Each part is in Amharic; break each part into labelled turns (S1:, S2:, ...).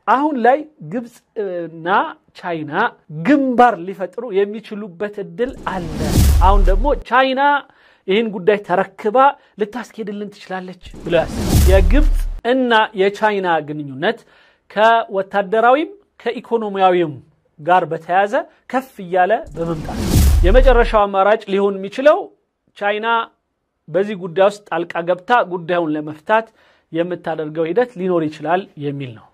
S1: አሁን ላይ ግብጽና ቻይና ግንባር ሊፈጥሩ የሚችሉበት እድል አለ አሁን ደግሞ ቻይና ይህን ጉዳይ ተረክባ ልታስኬድልን ትችላለች ብለዋል የግብጽ እና የቻይና ግንኙነት ከወታደራዊም ከኢኮኖሚያዊም ጋር በተያያዘ ከፍ ይያለ በመምጣት የመጨረሻው አማራጭ ሊሆን የሚችለው ቻይና በዚህ ጉዳይ ውስጥ ጣልቃ ገብታ ጉዳዩን ለመፍታት የምታደርገው ሂደት ሊኖር ይችላል የሚል ነው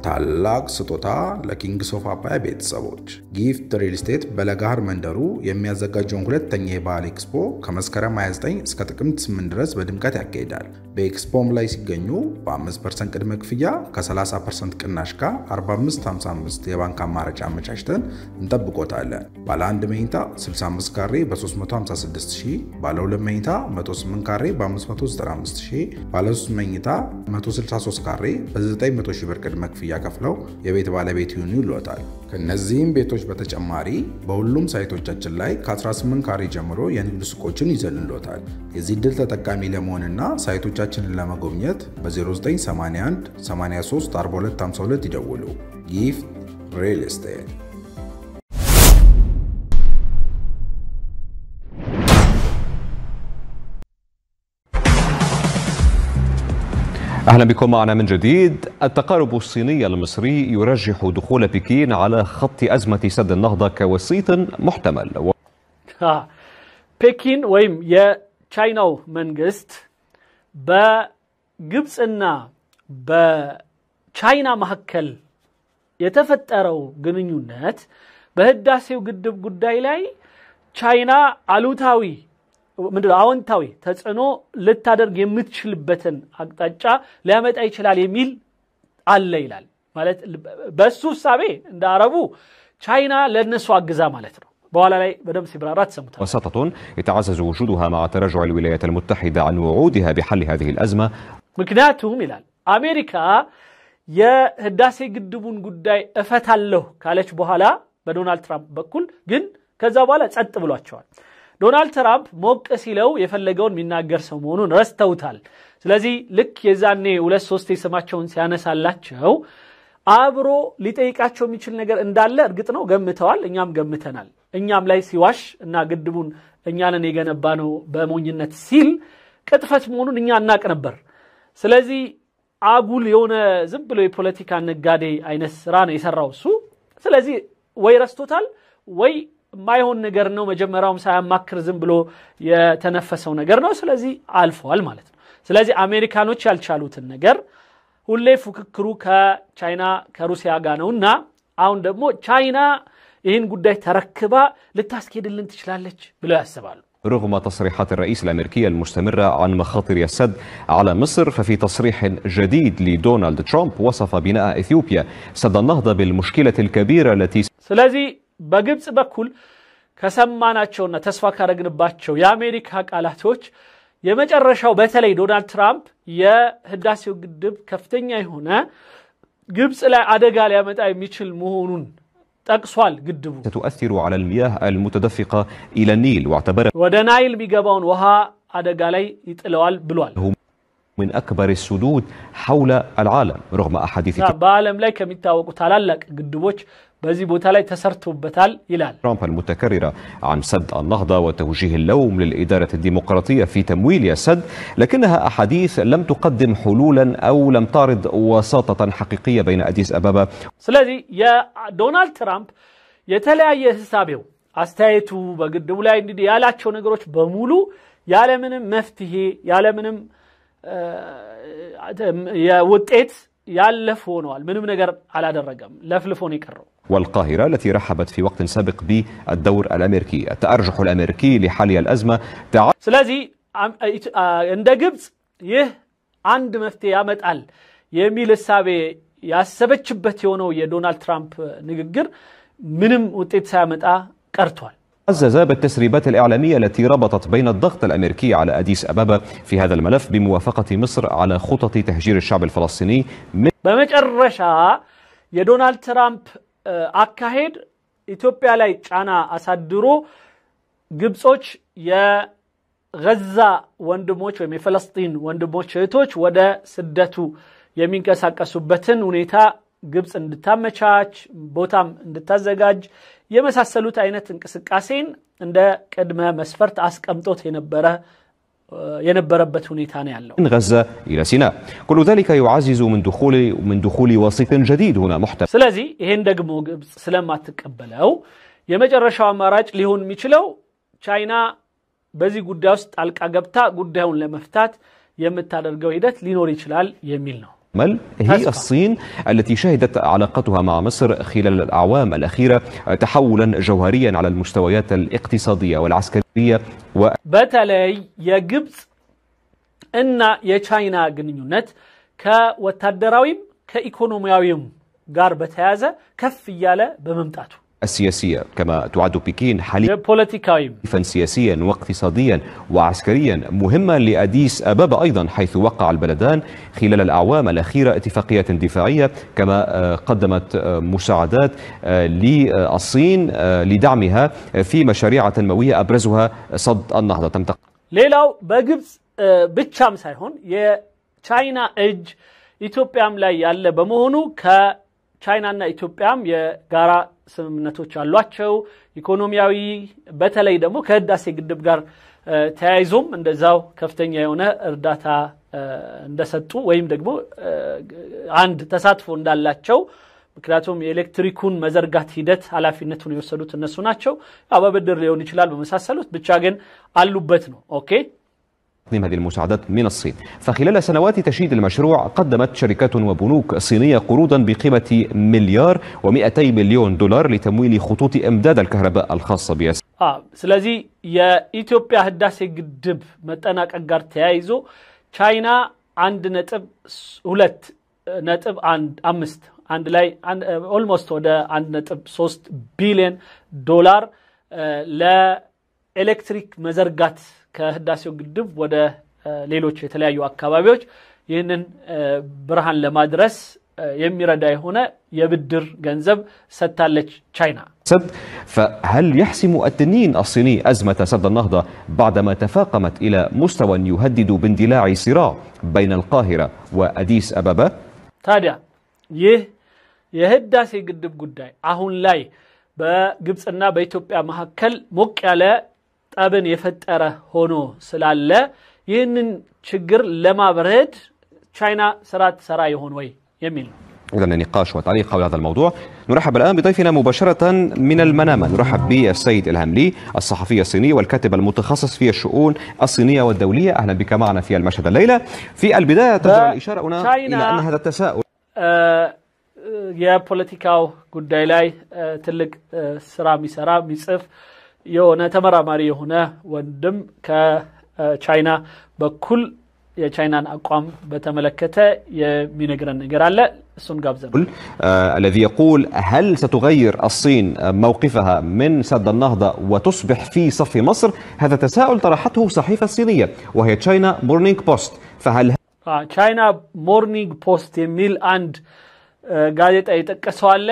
S2: ታላቅ ስጦታ ለኪንግስ ኦፍ አባያ ቤተሰቦች ጊፍት ሪል ስቴት በለጋር መንደሩ የሚያዘጋጀውን ሁለተኛ የባህል ኤክስፖ ከመስከረም 29 እስከ ጥቅምት 8 ድረስ በድምቀት ያካሂዳል በኤክስፖም ላይ ሲገኙ በ5% ቅድመ ክፍያ ከ30% ቅናሽ ጋር 4555 የባንክ አማራጭ አመቻችተን እንጠብቆታለን ባለ 1 መኝታ 65 ካሬ በ356000 ባለ 2 መኝታ 108 ካሬ በ595000 ባለ 3 መኝታ 163 ካሬ በ900000 ብር ቅድመ ክፍያ ከፍለው የቤት ባለቤት ይሁኑ ይሏታል ከነዚህም ቤቶች በተጨማሪ በሁሉም ሳይቶቻችን ላይ ከ18 ካሬ ጀምሮ የንግድ ሱቆችን ይዘልሎታል የዚህ ድል ተጠቃሚ ለመሆንና ሳይቶቻችንን ለመጎብኘት በ0981 83 42 52 ይደውሉ ጊፍት ሪል ስቴት
S3: أهلا بكم معنا من جديد التقارب الصيني المصري يرجح دخول بكين على خط أزمة سد النهضة كوسيط محتمل
S1: بكين ويم يا تشايناو منغست بجبسنا بتشاينا محكل يتفتروا جنيونات بهداسيو قدب قداي لاي تشاينا علوتاوي ምንድነው አዎንታዊ ተጽዕኖ ለታደርግ የምትችልበትን አቅጣጫ ሊያመጣ ይችላል የሚል አለ ይላል ማለት በሱ ሐሳቤ እንደ አረቡ ቻይና ለነሱ አግዛ ማለት ነው በኋላ ላይ በደም ሲብራራት ሰምተው
S3: وسطة يتعزز وجودها مع تراجع الولايات المتحدة عن وعودها بحل هذه الأزمة
S1: ምክንያቱም ይላል አሜሪካ የህዳሴ ግድቡን ጉዳይ እፈታለሁ ካለች በኋላ በዶናልድ ትራምፕ በኩል ግን ከዛ በኋላ ጸጥ ብሏቸዋል ዶናልድ ትራምፕ ሞቅ ሲለው የፈለገውን የሚናገር ሰው መሆኑን ረስተውታል ስለዚህ ልክ የዛኔ 2-3 የሰማቸውን ሲያነሳላቸው አብሮ ሊጠይቃቸው የሚችል ነገር እንዳለ እርግጥ ነው ገምተዋል እኛም ገምተናል እኛም ላይ ሲዋሽ እና ግድቡን እኛንን የገነባ ነው በሞኝነት ሲል ቅጥፈት መሆኑን እኛ እናቅ ነበር ስለዚህ አጉል የሆነ ዝም ብሎ የፖለቲካ ነጋዴ አይነት ስራ ነው የሰራው እሱ ስለዚህ ወይ ረስቶታል ወይ ማይሆን ነገር ነው መጀመሪያውም ሳያማክር ዝም ብሎ የተነፈሰው ነገር ነው ስለዚህ አልፏል ማለት ነው ስለዚህ አሜሪካኖች ያልቻሉትን ነገር ሁሌ ፉክክሩ ከቻይና ከሩሲያ ጋር ነውና አሁን ደግሞ ቻይና ይህን ጉዳይ ተረክባ ልታስኬድልን ትችላለች ብለው ያስባሉ
S3: رغم تصريحات الرئيس الأمريكي المستمرة عن مخاطر السد على مصر ففي تصريح جديد لدونالد ترامب وصف بناء إثيوبيا سد النهضة بالمشكلة الكبيرة التي
S1: ስለዚህ በግብጽ በኩል ከሰማናቸውና ተስፋ ካረግንባቸው የአሜሪካ ቃላቶች የመጨረሻው በተለይ ዶናልድ ትራምፕ የህዳሴው ግድብ ከፍተኛ የሆነ ግብጽ ላይ አደጋ ሊያመጣ የሚችል መሆኑን ጠቅሷል ግድቡ
S3: ستؤثر على المياه المتدفقة إلى النيل واعتبر
S1: ወደ ናይል ቢገባውን ውሃ አደጋ ላይ ይጥለዋል ብሏል
S3: من أكبر السدود حول العالم رغم أحاديث
S1: በዓለም ላይ ከሚታወቁ ታላላቅ ግድቦች በዚህ ቦታ ላይ ተሰርቶበታል ይላል
S3: ترامب المتكررة عن سد النهضة وتوجيه اللوم للإدارة الديمقراطية في تمويل السد لكنها أحاديث لم تقدم حلولا أو لم تعرض وساطة حقيقية بين أديس أبابا
S1: ስለዚህ የዶናልድ ትራምፕ የተለያየ ሐሳቤው አስተያየቱ በግድቡ ላይ እንዲህ ያላቸው ነገሮች በሙሉ ያለምንም መፍትሄ ያለምንም የውጤት ያለፈ ሆኗል ምንም ነገር አላደረገም ለፍልፎን ይቀረው
S3: والقاهرة التي رحبت في وقت سابق بالدور الأمريكي التأرجح الأمريكي لحل الأزمة
S1: ስለዚህ እንደ ግብጽ ይህ አንድ መፍትሄ ያመጣል የሚል ሐሳብ ያሰበችበት የሆነው የዶናልድ ትራምፕ ንግግር ምንም ውጤት ሳያመጣ ቀርቷል
S3: عزز بالتسريبات الإعلامية التي ربطت بين الضغط الأمريكي على أديس أبابا في هذا الملف بموافقة مصر على خطط تهجير الشعب الفلسطيني
S1: بمجرشا يدونالد ترامب አካሄድ ኢትዮጵያ ላይ ጫና አሳድሮ ግብጾች የጋዛ ወንድሞች ወይም የፍልስጤም ወንድሞች እህቶች ወደ ስደቱ የሚንቀሳቀሱበትን ሁኔታ ግብጽ እንድታመቻች ቦታም እንድታዘጋጅ የመሳሰሉት አይነት እንቅስቃሴን እንደ ቅድመ መስፈርት አስቀምጦት የነበረበት ሁኔታ ነው ያለው
S3: من غزة إلى سيناء كل ذلك يعزز من دخول وسيط جديد هنا محتمل
S1: ስለዚህ ይሄን ደግሞ ግብጽ ስለማትቀበለው የመጨረሻው አማራጭ ሊሆን የሚችለው ቻይና በዚህ ጉዳይ ውስጥ ጣልቃ ገብታ ጉዳዩን ለመፍታት የምታደርገው ሂደት ሊኖር ይችላል የሚል ነው
S3: هي الصين التي شهدت علاقتها مع مصر خلال الأعوام الأخيرة تحولا جوهريا على المستويات الاقتصادية والعسكرية
S1: بتلاي يجبس إن يشاينا جنيونت كوتدراويم كإيكونومياويم غاربت هذا كف ياله بممتعته
S3: السياسية كما تعد بكين حليفا سياسيا واقتصاديا وعسكريا مهما لأديس أبابا أيضا حيث وقع البلدان خلال الأعوام الأخيرة اتفاقية دفاعية كما قدمت مساعدات للصين لدعمها في مشاريع تنموية أبرزها صد النهضة
S1: ليلاو بجبس بتشام سايهون የቻይና እጅ ኢትዮጵያም ላይ ያለ በመሆኑ ከቻይናና ኢትዮጵያም የጋራ ስምምነቶች አሏቸው ኢኮኖሚያዊ በተለይ ደግሞ ከህዳሴ ግድብ ጋር ተያይዞም እንደዛው ከፍተኛ የሆነ እርዳታ እንደሰጡ ወይም ደግሞ አንድ ተሳትፎ እንዳላቸው ምክንያቱም የኤሌክትሪኩን መዘርጋት ሂደት ኃላፊነቱን የወሰዱት እነሱ ናቸው አበበድር ሊሆን ይችላል በመሳሰሉት ብቻ ግን አሉበት ነው ኦኬ
S3: هذه المساعدات من الصين فخلال سنوات تشييد المشروع قدمت شركات وبنوك صينية قروضا بقيمة $1,200 مليون لتمويل خطوط إمداد الكهرباء الخاصة بها
S1: ስለዚህ የኢትዮጵያ ህዳሴ ግድብ መጠናቀቅ ተያይዞ ቻይና 1.2.5 አንድ ላይ almost ወደ 1.3 ቢሊዮን ዶላር ለኤሌክትሪክ መዘርጋት ከህዳሴው ግድብ ወደ ሌሎች የተለያዩ አካባቢዎች ይህንን ብርሃን ለማድረስ የሚረዳ የሆነ የብድር ገንዘብ ሰጥታለች ቻይና
S3: فهل يحسم التنين الصيني أزمة سد النهضة بعدما تفاقمت إلى مستوى يهدد باندلاع صراع بين القاهرة وأديس أبابا؟
S1: ታዲያ ይህ የህዳሴ ግድብ ጉዳይ አሁን ላይ በግብጽና በኢትዮጵያ መካከል ሞቅ ያለ ጠብን የፈጠረ ሆኖ ስላለ ይህንን ችግር ለማብረድ ቻይና ስራት ሰራ ይሆን ወይ የሚል
S3: إذن نقاش وتعليق حول هذا الموضوع نرحب الآن بضيفنا مباشرة من المنامة نرحب بالسيد إلهام لي الصحفي الصيني والكاتب المتخصص في الشؤون الصينية والدولية أهلا بك معنا في المشهد الليلة في البداية ترجع الإشارة هنا إلى أن هذا التساؤل
S1: يا بوليتيكاو ጉዳይ ላይ ትልቅ ስራ የሚሰራ የሚጽፍ የሆነ ተመራማሪ የሆነ ወንድም ከቻይና በኩል የቻይናን አቋም በተመለከተ የሚነግረን ነገር አለ እሱን ጋብዘን
S3: الذي يقول هل ستغير الصين موقفها من سد النهضة وتصبح في صف مصر هذا تساؤل طرحته صحيفة الصينية وهي تشاينا مورنينج بوست فهل
S1: تشاينا مورنينج بوست የሚል አንድ ጋዜጣ የጠቀሰው አለ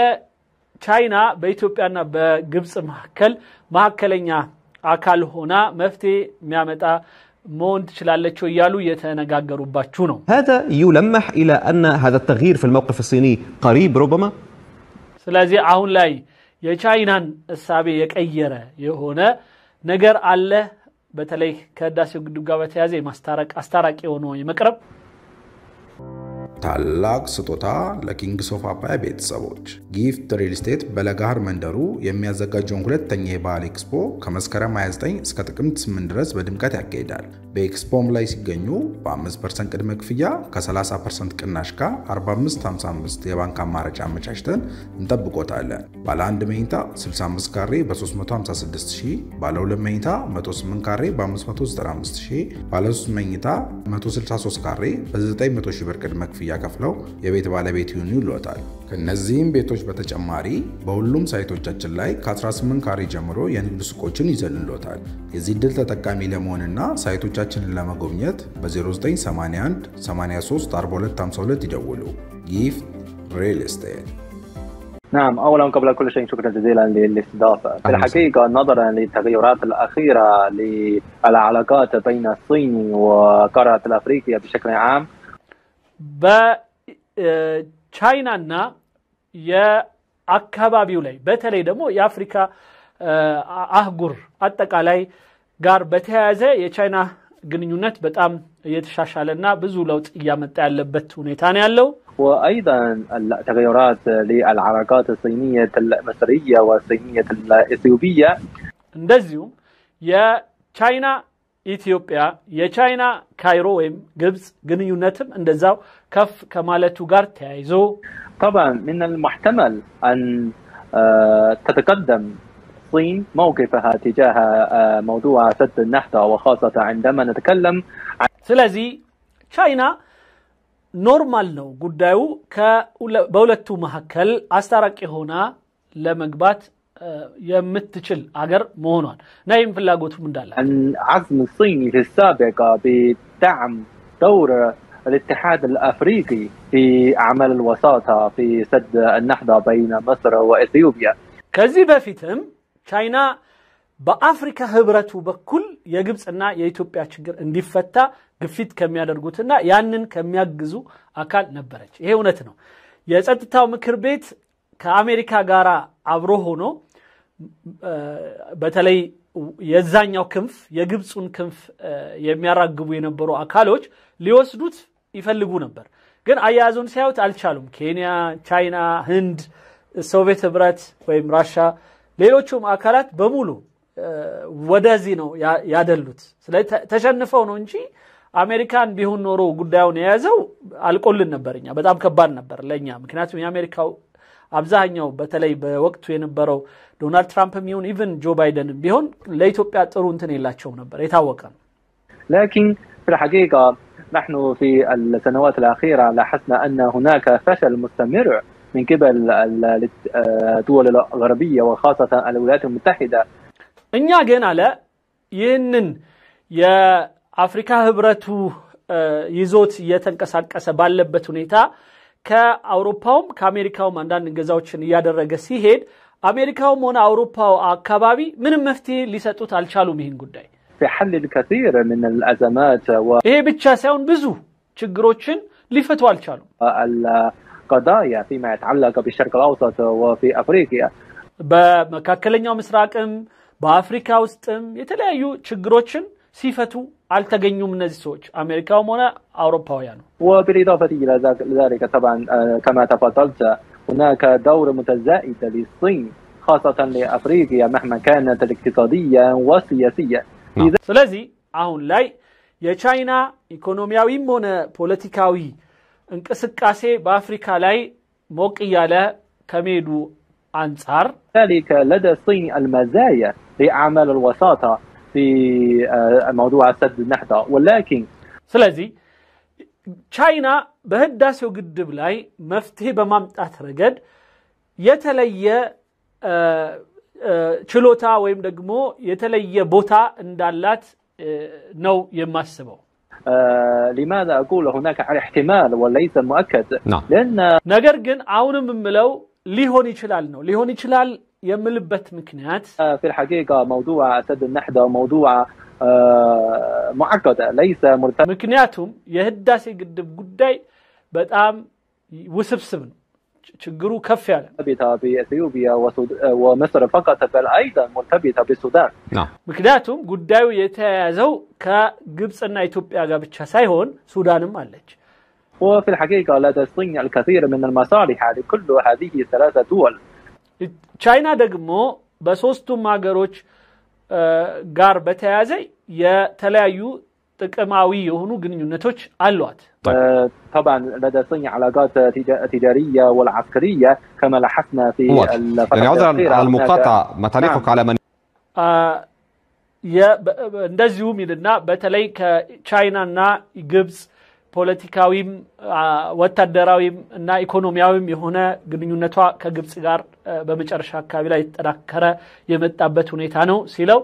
S1: ቻይና በኢትዮጵያና በግብጽ ማከለኛ አካል ሆና መፍትሄ የሚያመጣ مون تشلالچو يالو يتنغاغروباچو نو
S3: هذا يلمح الى ان هذا التغيير في الموقف الصيني قريب ربما
S1: ስለዚህ አሁን ላይ የቻይናን እሳቤ የቀየረ የሆነ ነገር አለ በተለይ ከዳሴው ግድብ ጋር በተያያዘ ማስታረቅ አስታራቂ ሆኖ የመቅረብ
S2: ታላቅ ስጦታ ለኪንግስ ኦፍ አባይ ቤተሰቦች ጊፍት ሪል ስቴት በለጋር መንደሩ የሚያዘጋጀውን ሁለተኛ የባህል ኤክስፖ ከመስከረም 29 እስከ ጥቅምት 8 ድረስ በድምቀት ያካሂዳል። በኤክስፖም ላይ ሲገኙ በ5% ቅድመ ክፍያ ከ30% ቅናሽ ጋር 4555 የባንክ አማራጭ አመቻችተን እንጠብቆታለን። ባለ 1 መኝታ 65 ካሬ በ356000፣ ባለ 2 መኝታ 108 ካሬ በ595000፣ ባለ 3 መኝታ 163 ካሬ በ900000 ብር ቅድመ ክፍያ ከፍለው የቤት ባለቤት ይሁኑ ይሏታል። ከነዚህም ቤቶች በተጨማሪ በሁሉም ሳይቶቻችን ላይ ከ18 ካሬ ጀምሮ የንግድ ሱቆችን ይዘልሎታል። የዚህ ድል ተጠቃሚ ለመሆንና ሳይቶቻችንን ለመጎብኘት በ0981 83 4252 ይደውሉ። ጊፍት ሪል ስቴት
S4: نعم أولا قبل كل شيء شكرا جزيلا للاستضافة. في الحقيقة نظرا للتغيرات الأخيرة للعلاقات بين الصين وقارة الأفريقيا بشكل عام
S1: በቻይናና የአካባቢው ላይ በተለይ ደግሞ የአፍሪካ አህጉር አጠቃላይ ጋር በተያያዘ የቻይና ግንኙነት በጣም እየተሻሻለና ብዙ ለውጥ እያመጣ ያለበት ሁኔታ ነው ያለው
S4: وايضا التغيرات للعلاقات الصينيه المصريه والصينيه الاثيوبيه
S1: እንደዚሁም የቻይና ኢትዮጵያ የቻይና ካይሮ ወይም ግብጽ ግንኙነትም እንደዛው ከፍ ከማለቱ ጋር ተያይዞ
S4: طبعا من المحتمل ان تتقدم الصين موقفها تجاه موضوع سد النهضه وخاصه عندما نتكلم
S1: ስለዚህ ቻይና ኖርማል ነው ጉዳዩ በሁለቱ መሐከል አስተራቂ ሆና ለመግባት የምትችል አገር መሆኗን ናይም ፍላጎቱም እንዳለ
S4: عزم الصيني في السابق بدعم دور الاتحاد الافريقي في اعمال الوساطه في سد النهضه بين مصر واثيوبيا
S1: ከዚህ በፊትም ቻይና በአፍሪካ ህብረቱ በኩል የግብጽና የኢትዮጵያ ችግር እንዲፈታ ግፊት ከሚያደርጉትና ያንን ከሚያግዙ አካል ነበረች ይሄ እውነት ነው የጸጥታው ምክር ቤት ከአሜሪካ ጋር አብሮ ሆኖ በተለይ የዛኛው ክንፍ የግብጹን ክንፍ የሚያራግቡ የነበሩ አካሎች ሊወስዱት ይፈልጉ ነበር ግን አያያዙን ሲያዩት አልቻሉም ኬንያ ቻይና ህንድ ሶቪየት ህብረት ወይም ራሻ ሌሎችም አካላት በሙሉ ወደዚህ ነው ያደሉት ስለዚህ ተሸንፈው ነው እንጂ አሜሪካን ቢሆን ኖሮ ጉዳዩን የያዘው አልቆልን ነበርኛ በጣም ከባድ ነበር ለኛ ምክንያቱም የአሜሪካው አብዛኛው በተለይ በወቅቱ የነበረው ዶናልድ ትራምፕም ይሁን ኢቭን ጆ ባይደን ቢሆን ለኢትዮጵያ ጥሩ እንትን የላቸው ነበር የታወቀ ነው
S4: لكن في الحقيقه نحن في السنوات الاخيره لاحظنا ان هناك فشل مستمر من قبل الدول الغربيه وخاصه الولايات المتحده
S1: እኛ ግን አለ ይህንን የአፍሪካ ህብረቱ ይዞት እየተንቀሳቀሰ ባለበት ሁኔታ ከአውሮፓውም ከአሜሪካውም አንዳንድ ገዛዎችን ያደረገ ሲሄድ አሜሪካውም ሆነ አውሮፓው አካባቢ ምንም መፍትሄ ሊሰጡት አልቻሉም ይህን ጉዳይ
S4: في حل الكثير من الازمات
S1: ይሄ ብቻ ሳይሆን ብዙ ችግሮችን ሊፈቱ አልቻሉም
S4: القضايا فيما يتعلق بالشرق الاوسط وفي افريقيا
S1: በመካከለኛው ምስራቅም በአፍሪካ ውስጥም የተለያዩ ችግሮችን ሲፈቱ አልተገኙም እነዚህ ሰዎች አሜሪካውም ሆነ አውሮፓውያኑ
S4: وبالاضافه الى ذلك طبعا كما تفضلت هناك دور متزايد للصين خاصه لافريقيا مهما كانت الاقتصاديه والسياسيه
S1: ስለዚህ አሁን ላይ የቻይና ኢኮኖሚያዊም ሆነ ፖለቲካዊ እንቅስቃሴ በአፍሪካ ላይ ሞቅ ያለ ከመሄዱ አንፃር
S4: ذلك لدى الصين المزايا لاعمال الوساطه في موضوع سد النهضه ولكن
S1: ስለዚህ ቻይና በህዳሴው ግድብ ላይ መፍትሄ በማምጣት ረገድ የተለየ ችሎታ ወይም ደግሞ የተለየ ቦታ እንዳላት ነው የማስበው
S4: لماذا اقول هناك احتمال وليس مؤكد
S3: لان
S1: ነገር ግን አሁንም ምለው ሊሆን ይችላል ነው ሊሆን ይችላል የምልበት ምክንያት
S4: في الحقيقه موضوع سد النهضه موضوع معقد ليس مرتبط
S1: ምክንያቱም የህዳሴ ግድብ ጉዳይ በጣም ውስብስብ ነው ችግሩ ከፍ ያለ
S4: مرتبطه باثيوبيا ومصر فقط بل ايضا مرتبطه بالسودان
S1: ምክንያቱም ጉዳዩ የተያያዘው ከግብጽና ኢትዮጵያ ጋር ብቻ ሳይሆን ሱዳንም አለች
S4: وفي الحقيقه لدى الصين الكثير من المصالح لكل هذه الثلاثه دول
S1: ቻይና ደግሞ በሶስቱም ሀገሮች ጋር በተያያዘ የተለያዩ ጥቅማዊ የሆኑ ግንኙነቶች አሏት
S4: طبعا لدى الصين علاقات تجاريه والعسكريه كما لاحظنا في
S3: يعني عذرا على المقاطعه ما تعليقك على من
S1: እንደዚሁም ይልና በተለይ ከቻይናና ግብጽ ፖለቲካዊም ወታደራዊም እና ኢኮኖሚያዊም የሆነ ግንኙነቷ ከግብጽ ጋር በመጨረሻ አካባቢ ላይ ተጠናከረ የመጣበት ሁኔታ ነው ሲለው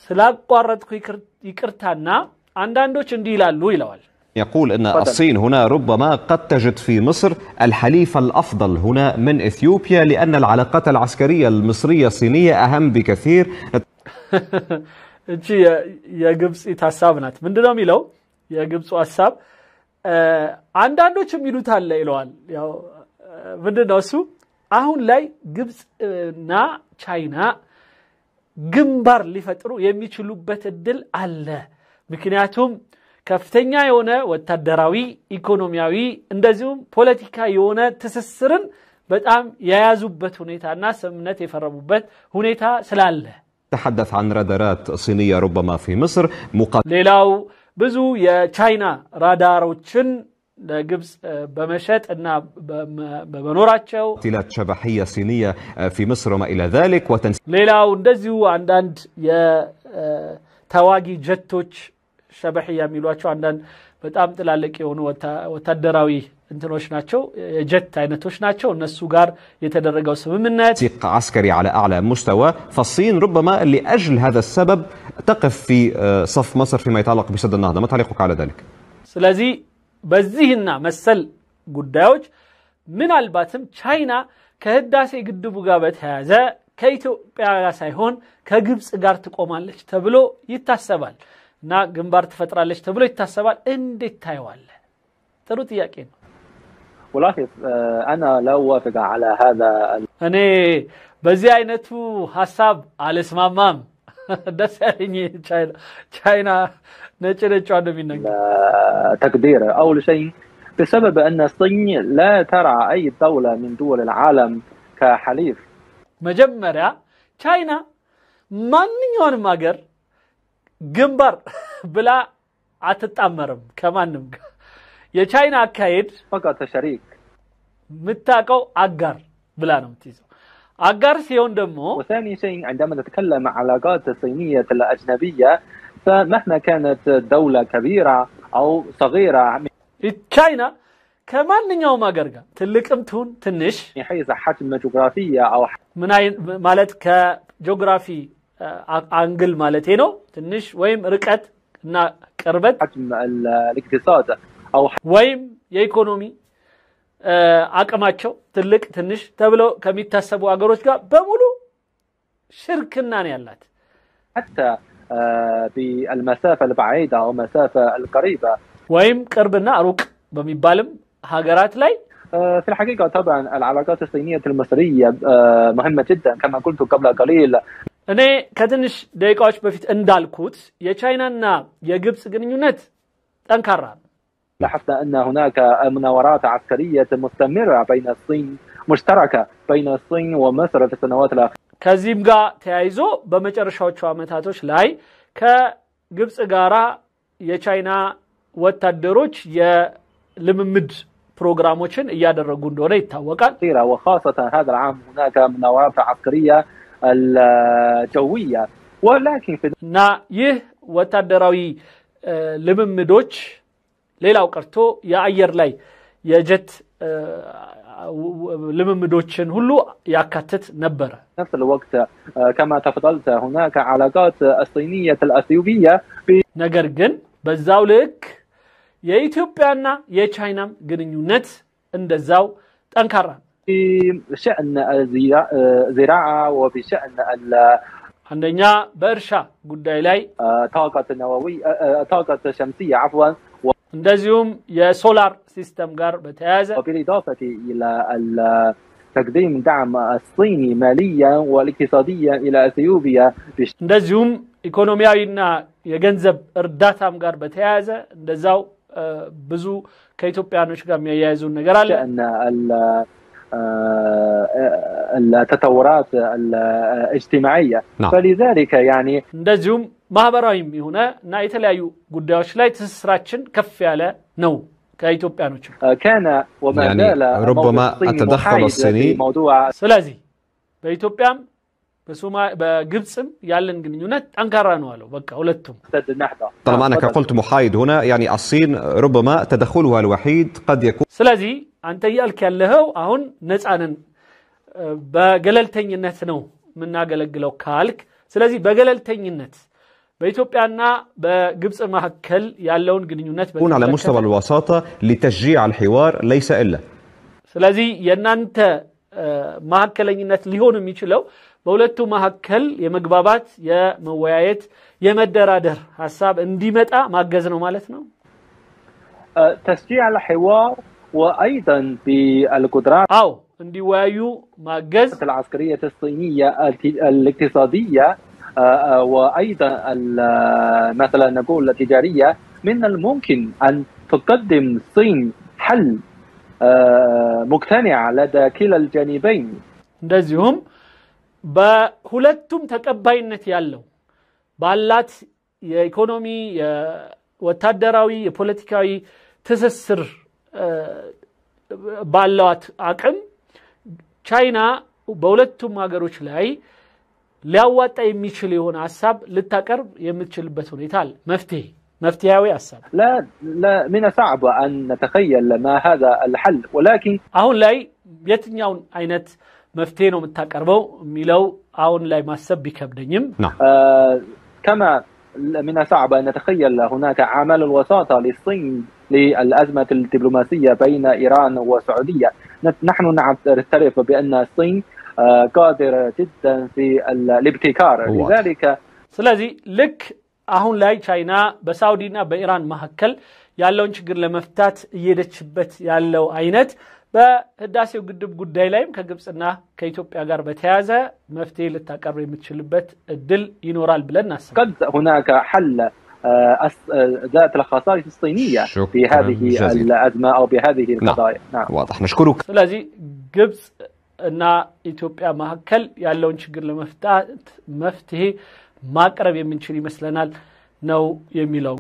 S1: ስላቋረጥኩ ይቅርታና አንዳንዶች እንዲህ ይላሉ ይለዋል
S3: يقول ان الصين هنا ربما قد تجد في مصر الحليف الافضل هنا من اثيوبيا لان العلاقات العسكريه المصريه الصينيه اهم بكثير
S1: እቺ የግብጽ ታሳብናት ምንድነው የሚለው የግብጽ ሐሳብ አንዳንዶችም ይሉታል ይለዋል ያው ምንድነው እሱ አሁን ላይ ግብጽና ቻይና ግንባር ሊፈጥሩ የሚችሉበት እድል አለ ምክንያቱም ከፍተኛ የሆነ ወታደራዊ ኢኮኖሚያዊ እንደዚሁም ፖለቲካ የሆነ ትስስርን በጣም ያያዙበት ሁኔታና ስምምነት የፈረሙበት ሁኔታ ስላለ
S3: تحدث عن رادارات صينية ربما في مصر
S1: ሌላው ብዙ የቻይና ራዳሮችን ለግብጽ በመሸጥ እና በመኖራቸው
S3: تلات شبحية صينية في مصر وما إلى ذلك
S1: ሌላው እንደዚሁ አንዳንድ የተዋጊ ጀቶች ሸበህያ የሚሏቸው አንዳንድ በጣም ጥላልቅ የሆኑ ወታደራዊ እንትኖች ናቸው የጀት አይነቶች ናቸው እነሱ ጋር የተደረገው ስምምነት
S3: عسكري على أعلى مستوى فالصين ربما لأجل هذا السبب تقف في صف مصر فيما يتعلق بسد النهضة ما تعليقك على ذلك
S1: ስለዚህ በዚህና መሰል ጉዳዮች ምናልባትም ቻይና ከህዳሴ ግድቡ ጋር በተያያዘ ከኢትዮጵያ ጋር ሳይሆን ከግብጽ ጋር ትቆማለች ተብሎ ይታሰባል እና ግንባር ትፈጥራለች ተብሎ ይታሰባል እንዴት ታይዋለ ጥሩ ጥያቄ ነው
S4: ولاحظ انا لا اوافق على هذا
S1: እኔ በዚህ አይነቱ ሐሳብ አልስማማም ደስ ያለኝ ቻይና ነጭነጭ እንደሚነገር
S4: تقدير اول شيء بسبب ان الصين لا ترى اي دوله من دول العالم كحليف
S1: መጀመሪያ ቻይና ማንኛውንም ሀገር ግንባር ብላ አትጣመርም ከማንም ጋር የቻይና አካሄድ
S4: فقط شريك
S1: ምታቀው አጋር ብላ ነው የምትይዘው አጋር ሲሆን ደግሞ
S4: وثاني شيء عندما نتكلم عن العلاقات الصينية الأجنبية فمهما كانت دولة كبيرة أو صغيرة
S1: ቻይና ከማንኛውም ሀገር ጋር ትልቅም ትሁን ትንሽ
S4: من حيث حجم جغرافية أو
S1: ማለት ከጂኦግራፊ አንግል ማለት ነው ትንሽ ወይም ርቀት እና ቅርበት
S4: حجم الاقتصاد أو
S1: ወይም የኢኮኖሚ አቅማቸው ትልቅ ትንሽ ተብሎ ከሚታሰቡ ሀገሮች ጋር በሙሉ ሽርክና ነው ያላት
S4: حتى بالمسافة البعيدة أو مسافة القريبة
S1: ወይም ቅርብና ሩቅ በሚባልም ሀገራት ላይ
S4: في الحقيقة طبعا العلاقات الصينية المصرية مهمة جدا كما قلت قبل قليل
S1: እኔ ከትንሽ ደቂቃዎች በፊት እንዳልኩት የቻይናና የግብጽ ግንኙነት ጠንካራ
S4: لاحظنا أن هناك مناورات عسكرية مستمرة بين الصين مشتركة بين الصين ومصر في السنوات الأخيرة
S1: ከዚህም ጋር ተያይዞ በመጨረሻዎቹ አመታቶች ላይ ከግብጽ ጋራ የቻይና ወታደሮች የልምምድ ፕሮግራሞችን እያደረጉ እንደሆነ ይታወቃል
S4: وخاصة هذا العام هناك مناورات عسكرية الجوية ولكن في
S1: እና ይህ ወታደራዊ ልምምዶች ሌላው ቀርቶ የአየር ላይ የጀት ልምምዶችን ሁሉ ያካትት ነበር
S4: نفس الوقت كما تفضلت هناك علاقات الصينية الأثيوبية
S1: ነገር ግን በዛው ልክ የኢትዮጵያና የቻይናም ግንኙነት እንደዛው ጠንካራ
S4: بشأن الزراعة وبشأن
S1: አንደኛ በእርሻ ጉዳይ ላይ
S4: طاقة نووية طاقة شمسية عفوا
S1: እንደዚሁም የሶላር ሲስተም ጋር በተያያዘ
S4: وبالإضافة إلى تقديم دعم الصيني ماليا واقتصاديا إلى أثيوبيا
S1: እንደዚሁም ኢኮኖሚያዊና የገንዘብ እርዳታም ጋር በተያያዘ እንደዛው ብዙ ከኢትዮጵያኖች ጋር የሚያያዙ ነገር አለ
S4: أن التطورات الاجتماعية فلذلك يعني
S1: እንደዚሁም ማህበራዊም ይሁን እና የተለያዩ ጉዳዮች ላይ ትስስራችን ከፍ ያለ ነው ከኢትዮጵያኖች
S4: كان وما زال
S3: ربما التدخل الصيني
S1: ስለዚህ በኢትዮጵያም በግብጽም ያለን ግንኙነት ጠንካራ ነው አለው በቃ ሁለቱም
S3: طالما انك قلت محايد هنا يعني الصين ربما تدخلها الوحيد قد يكون
S1: ስለዚህ አንተ ያልክ ያለው አሁን ነፃነን በገለልተኝነት ነው ምናገለግለው ካልክ ስለዚህ በገለልተኝነት በኢትዮጵያና በግብጽ መካከል ያለውን ግንኙነት
S3: يكون على مستوى الوساطة لتشجيع الحوار ليس إلا
S1: ስለዚህ የናንተ መሐከለኝነት ሊሆን የሚችለው በሁለቱ መሐከል የመግባባት የመወያየት የመደራደር ሐሳብ እንዲመጣ ማገዝ ነው ማለት ነው
S4: تشجيع الحوار وايضا بالقدرات
S1: አው እንዲወያዩ ማገዝ
S4: العسكرية الصينية الاقتصادية وأيضا مثلا نقول التجارية من الممكن أن تقدم الصين حل مقتنع لدى كلا الجانبين
S1: እንደዚሁም በሁለቱም ተቀባይነት ያለው ባላት የኢኮኖሚ የወታደራዊ የፖለቲካዊ ትስስር ባላት አቅም ቻይና በሁለቱም ሀገሮች ላይ ሊያዋጣ የሚችል የሆነ ሐሳብ ልታቀርብ የምትችልበት ሁኔታ አለ مفتياوي ሐሳብ
S4: لا من صعب أن نتخيل ما هذا الحل ولكن
S1: አሁን ላይ የትኛውን አይነት መፍትሄ ነው የምታቀርበው ሚለው አሁን ላይ ማሰብ ቢከብደኝም
S4: كما من صعب أن نتخيل هناك عمل الوساطة للصين للأزمة الدبلوماسية بين إيران والسعودية نحن نعترف بأن الصين قادرة جدا في الابتكار لذلك
S1: ስለዚህ ልክ አሁን ላይ ቻይና በሳውዲና በኢራን መሐከል ያለውን ችግር ለመፍታት እየደችበት ያለው አይነት በህዳሴው ግድብ ጉዳይ ላይም ከግብጽና ከኢትዮጵያ ጋር በተያያዘ መፍትሄ ልታቀርብ የምትችልበት እድል ይኖራል ብለን እናስባለን
S4: قد هناك حل ذات الخصائص الصينية في هذه الأزمة أو بهذه القضايا
S3: نعم واضح نشكرك
S1: ስለዚህ ግብጽ እና ኢትዮጵያ መሐከል ያለውን ችግር ለመፍታት መፍትሄ ማቅረብ የምንችል ይመስለናል ነው የሚለው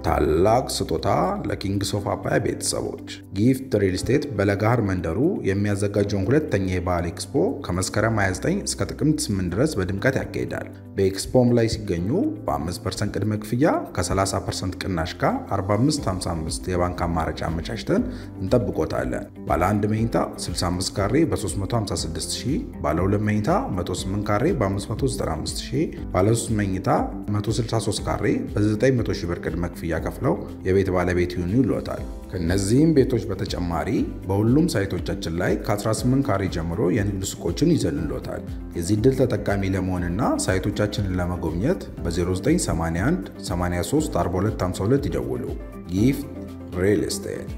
S2: ታላቅ ስጦታ ለኪንግስ ኦፍ አባይ ቤተሰቦች ጊፍት ሪል ስቴት በለጋሃር መንደሩ የሚያዘጋጀውን ሁለተኛ የበዓል ኤክስፖ ከመስከረም 29 እስከ ጥቅምት 8 ድረስ በድምቀት ያካሂዳል። በኤክስፖም ላይ ሲገኙ በ5% ቅድመ ክፍያ ከ30% ቅናሽ ጋር 4555 የባንክ አማራጭ አመቻችተን እንጠብቆታለን። ባለ 1 መኝታ 65 ካሬ በ356000፣ ባለ 2 መኝታ 108 ካሬ በ595000፣ ባለ 3 መኝታ 163 ካሬ በ900000 ብር ቅድመ ክፍያ ከፍለው የቤት ባለቤት ይሁኑ ይሏታል። ከነዚህም ቤቶች በተጨማሪ በሁሉም ሳይቶቻችን ላይ ከ18 ካሬ ጀምሮ የንግድ ሱቆችን ይዘልሎታል። የዚህ ድል ተጠቃሚ ለመሆንና ሳይቶቻችንን ለመጎብኘት በ0981 83 4252 ይደውሉ። ጊፍት ሪል ስቴት